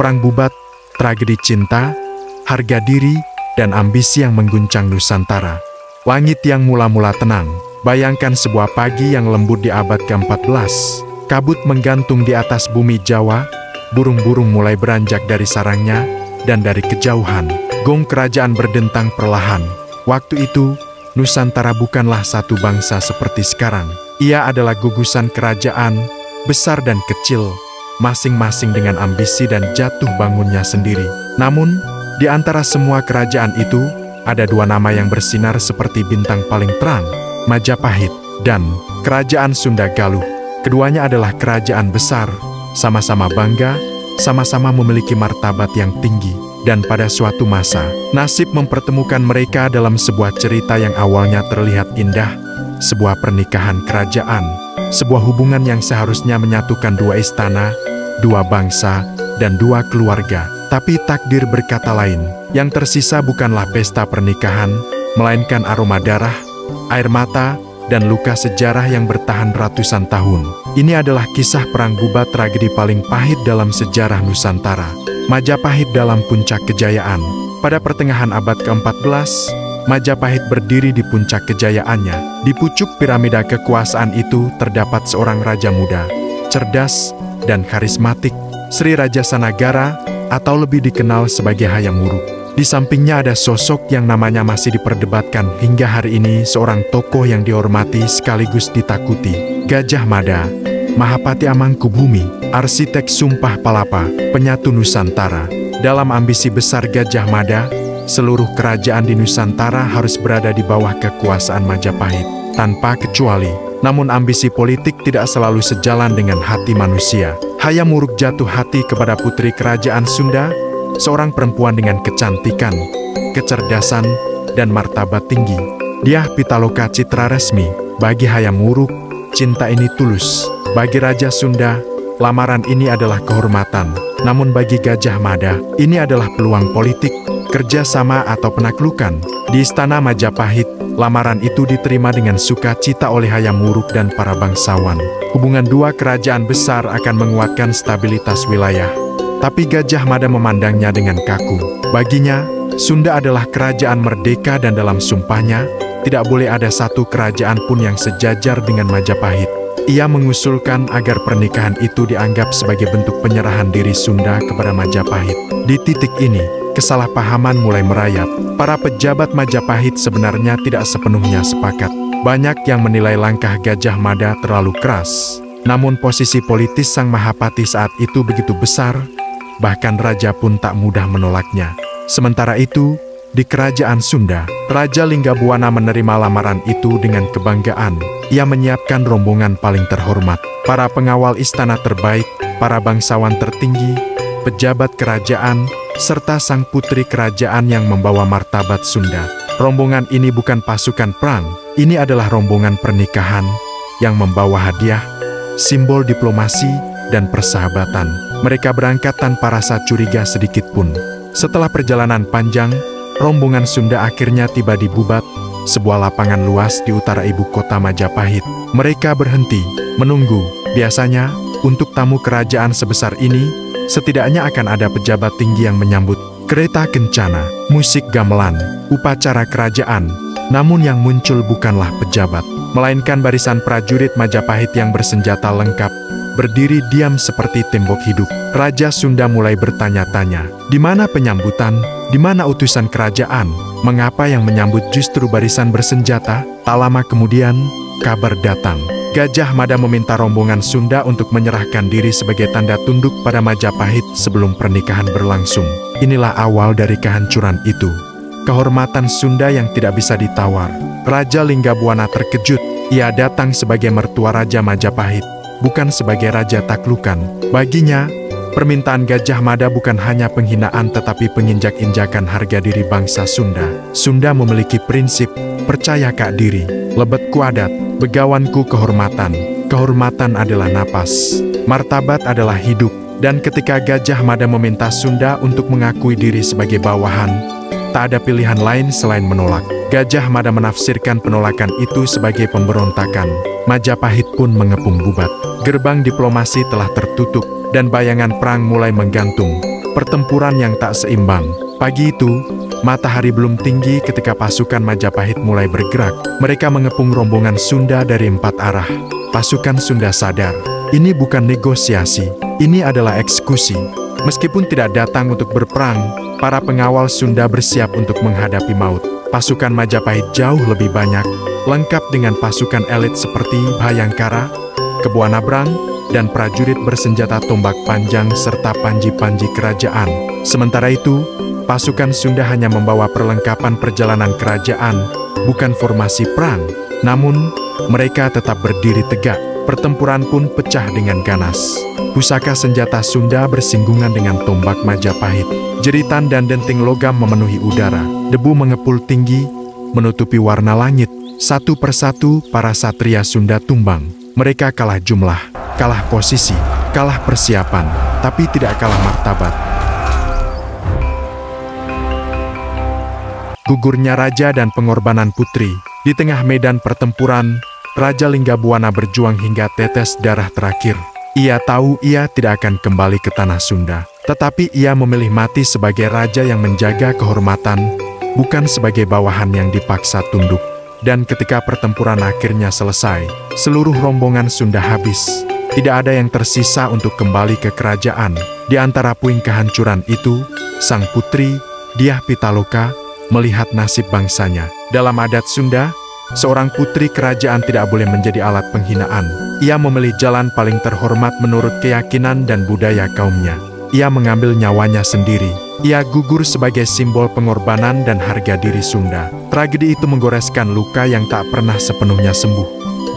Perang Bubat, tragedi cinta, harga diri, dan ambisi yang mengguncang Nusantara. Langit yang mula-mula tenang, bayangkan sebuah pagi yang lembut di abad ke-14. Kabut menggantung di atas bumi Jawa, burung-burung mulai beranjak dari sarangnya, dan dari kejauhan, gong kerajaan berdentang perlahan. Waktu itu, Nusantara bukanlah satu bangsa seperti sekarang. Ia adalah gugusan kerajaan, besar dan kecil, masing-masing dengan ambisi dan jatuh bangunnya sendiri. Namun, di antara semua kerajaan itu, ada dua nama yang bersinar seperti bintang paling terang, Majapahit dan Kerajaan Sunda Galuh. Keduanya adalah kerajaan besar, sama-sama bangga, sama-sama memiliki martabat yang tinggi. Dan pada suatu masa, nasib mempertemukan mereka dalam sebuah cerita yang awalnya terlihat indah, sebuah pernikahan kerajaan, sebuah hubungan yang seharusnya menyatukan dua istana, dua bangsa, dan dua keluarga. Tapi takdir berkata lain, yang tersisa bukanlah pesta pernikahan, melainkan aroma darah, air mata, dan luka sejarah yang bertahan ratusan tahun. Ini adalah kisah Perang Bubat, tragedi paling pahit dalam sejarah Nusantara. Majapahit dalam puncak kejayaan. Pada pertengahan abad ke-14, Majapahit berdiri di puncak kejayaannya. Di pucuk piramida kekuasaan itu terdapat seorang raja muda, cerdas, dan karismatik, Sri Rajasa Nagara, atau lebih dikenal sebagai Hayam Wuruk. Di sampingnya ada sosok yang namanya masih diperdebatkan hingga hari ini, seorang tokoh yang dihormati sekaligus ditakuti, Gajah Mada, Mahapati Amangkubumi, arsitek Sumpah Palapa, penyatu Nusantara. Dalam ambisi besar Gajah Mada, seluruh kerajaan di Nusantara harus berada di bawah kekuasaan Majapahit, tanpa kecuali. Namun ambisi politik tidak selalu sejalan dengan hati manusia. Hayam Wuruk jatuh hati kepada putri kerajaan Sunda, seorang perempuan dengan kecantikan, kecerdasan, dan martabat tinggi. Dia Pitaloka Citra Resmi. Bagi Hayam Wuruk, cinta ini tulus. Bagi Raja Sunda, lamaran ini adalah kehormatan. Namun bagi Gajah Mada, ini adalah peluang politik, kerjasama atau penaklukan. Di istana Majapahit, lamaran itu diterima dengan sukacita oleh Hayam Wuruk dan para bangsawan. Hubungan dua kerajaan besar akan menguatkan stabilitas wilayah. Tapi Gajah Mada memandangnya dengan kaku. Baginya, Sunda adalah kerajaan merdeka dan dalam sumpahnya, tidak boleh ada satu kerajaan pun yang sejajar dengan Majapahit. Ia mengusulkan agar pernikahan itu dianggap sebagai bentuk penyerahan diri Sunda kepada Majapahit. Di titik ini, kesalahpahaman mulai merayap. Para pejabat Majapahit sebenarnya tidak sepenuhnya sepakat. Banyak yang menilai langkah Gajah Mada terlalu keras. Namun posisi politis Sang Mahapati saat itu begitu besar, bahkan raja pun tak mudah menolaknya. Sementara itu, di kerajaan Sunda, Raja Linggabuana menerima lamaran itu dengan kebanggaan. Ia menyiapkan rombongan paling terhormat, para pengawal istana terbaik, para bangsawan tertinggi, pejabat kerajaan, serta sang putri kerajaan yang membawa martabat Sunda. Rombongan ini bukan pasukan perang, ini adalah rombongan pernikahan yang membawa hadiah, simbol diplomasi, dan persahabatan. Mereka berangkat tanpa rasa curiga sedikit pun. Setelah perjalanan panjang, rombongan Sunda akhirnya tiba di Bubat, sebuah lapangan luas di utara ibu kota Majapahit. Mereka berhenti, menunggu. Biasanya, untuk tamu kerajaan sebesar ini, setidaknya akan ada pejabat tinggi yang menyambut. Kereta kencana, musik gamelan, upacara kerajaan. Namun yang muncul bukanlah pejabat, melainkan barisan prajurit Majapahit yang bersenjata lengkap, berdiri diam seperti tembok hidup. Raja Sunda mulai bertanya-tanya, di mana penyambutan? Di mana utusan kerajaan? Mengapa yang menyambut justru barisan bersenjata? Tak lama kemudian, kabar datang. Gajah Mada meminta rombongan Sunda untuk menyerahkan diri sebagai tanda tunduk pada Majapahit sebelum pernikahan berlangsung. Inilah awal dari kehancuran itu. Kehormatan Sunda yang tidak bisa ditawar. Raja Linggabuana terkejut. Ia datang sebagai mertua Raja Majapahit, bukan sebagai raja taklukan. Baginya, permintaan Gajah Mada bukan hanya penghinaan tetapi penginjak-injakan harga diri bangsa Sunda. Sunda memiliki prinsip, percaya kak diri, lebetku adat, begawanku kehormatan. Kehormatan adalah napas, martabat adalah hidup. Dan ketika Gajah Mada meminta Sunda untuk mengakui diri sebagai bawahan, tak ada pilihan lain selain menolak. Gajah Mada menafsirkan penolakan itu sebagai pemberontakan. Majapahit pun mengepung Bubat. Gerbang diplomasi telah tertutup, dan bayangan perang mulai menggantung. Pertempuran yang tak seimbang. Pagi itu, matahari belum tinggi ketika pasukan Majapahit mulai bergerak. Mereka mengepung rombongan Sunda dari 4 arah. Pasukan Sunda sadar, ini bukan negosiasi, ini adalah eksekusi. Meskipun tidak datang untuk berperang, para pengawal Sunda bersiap untuk menghadapi maut. Pasukan Majapahit jauh lebih banyak, lengkap dengan pasukan elit seperti Bhayangkara, Keboanabrang, dan prajurit bersenjata tombak panjang serta panji-panji kerajaan. Sementara itu, pasukan Sunda hanya membawa perlengkapan perjalanan kerajaan, bukan formasi perang. Namun, mereka tetap berdiri tegak. Pertempuran pun pecah dengan ganas. Pusaka senjata Sunda bersinggungan dengan tombak Majapahit. Jeritan dan denting logam memenuhi udara. Debu mengepul tinggi, menutupi warna langit. Satu persatu para satria Sunda tumbang. Mereka kalah jumlah, kalah posisi, kalah persiapan, tapi tidak kalah martabat. Gugurnya raja dan pengorbanan putri. Di tengah medan pertempuran, Raja Linggabuana berjuang hingga tetes darah terakhir. Ia tahu ia tidak akan kembali ke tanah Sunda. Tetapi ia memilih mati sebagai raja yang menjaga kehormatan, bukan sebagai bawahan yang dipaksa tunduk. Dan ketika pertempuran akhirnya selesai, seluruh rombongan Sunda habis. Tidak ada yang tersisa untuk kembali ke kerajaan. Di antara puing kehancuran itu, sang putri, Dyah Pitaloka, melihat nasib bangsanya. Dalam adat Sunda, seorang putri kerajaan tidak boleh menjadi alat penghinaan. Ia memilih jalan paling terhormat menurut keyakinan dan budaya kaumnya. Ia mengambil nyawanya sendiri. Ia gugur sebagai simbol pengorbanan dan harga diri Sunda. Tragedi itu menggoreskan luka yang tak pernah sepenuhnya sembuh.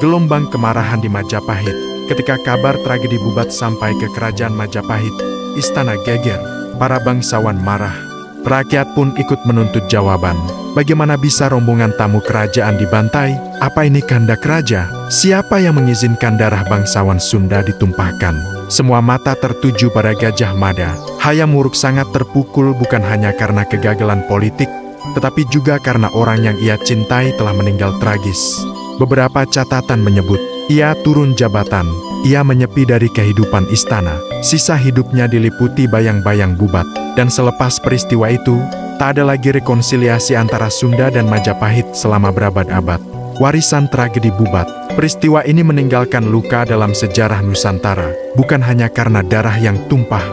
Gelombang kemarahan di Majapahit. Ketika kabar tragedi Bubat sampai ke kerajaan Majapahit, istana geger, para bangsawan marah. Rakyat pun ikut menuntut jawaban. Bagaimana bisa rombongan tamu kerajaan dibantai? Apa ini kehendak raja? Siapa yang mengizinkan darah bangsawan Sunda ditumpahkan? Semua mata tertuju pada Gajah Mada. Hayam Wuruk sangat terpukul bukan hanya karena kegagalan politik, tetapi juga karena orang yang ia cintai telah meninggal tragis. Beberapa catatan menyebut, ia turun jabatan, ia menyepi dari kehidupan istana. Sisa hidupnya diliputi bayang-bayang Bubat. Dan selepas peristiwa itu, tak ada lagi rekonsiliasi antara Sunda dan Majapahit selama berabad-abad. Warisan tragedi Bubat. Peristiwa ini meninggalkan luka dalam sejarah Nusantara, bukan hanya karena darah yang tumpah,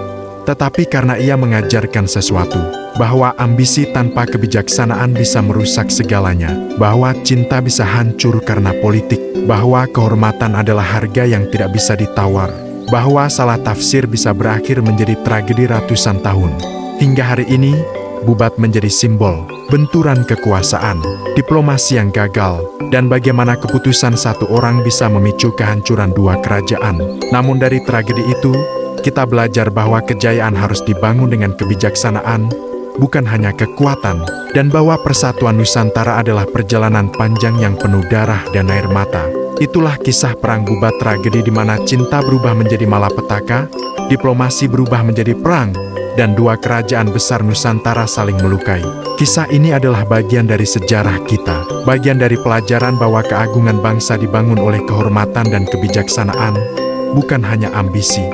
tetapi karena ia mengajarkan sesuatu, bahwa ambisi tanpa kebijaksanaan bisa merusak segalanya, bahwa cinta bisa hancur karena politik, bahwa kehormatan adalah harga yang tidak bisa ditawar, bahwa salah tafsir bisa berakhir menjadi tragedi ratusan tahun. Hingga hari ini, Bubat menjadi simbol benturan kekuasaan, diplomasi yang gagal, dan bagaimana keputusan satu orang bisa memicu kehancuran dua kerajaan. Namun dari tragedi itu, kita belajar bahwa kejayaan harus dibangun dengan kebijaksanaan, bukan hanya kekuatan, dan bahwa persatuan Nusantara adalah perjalanan panjang yang penuh darah dan air mata. Itulah kisah perang Bubat, tragedi di mana cinta berubah menjadi malapetaka, diplomasi berubah menjadi perang, dan dua kerajaan besar Nusantara saling melukai. Kisah ini adalah bagian dari sejarah kita, bagian dari pelajaran bahwa keagungan bangsa dibangun oleh kehormatan dan kebijaksanaan, bukan hanya ambisi.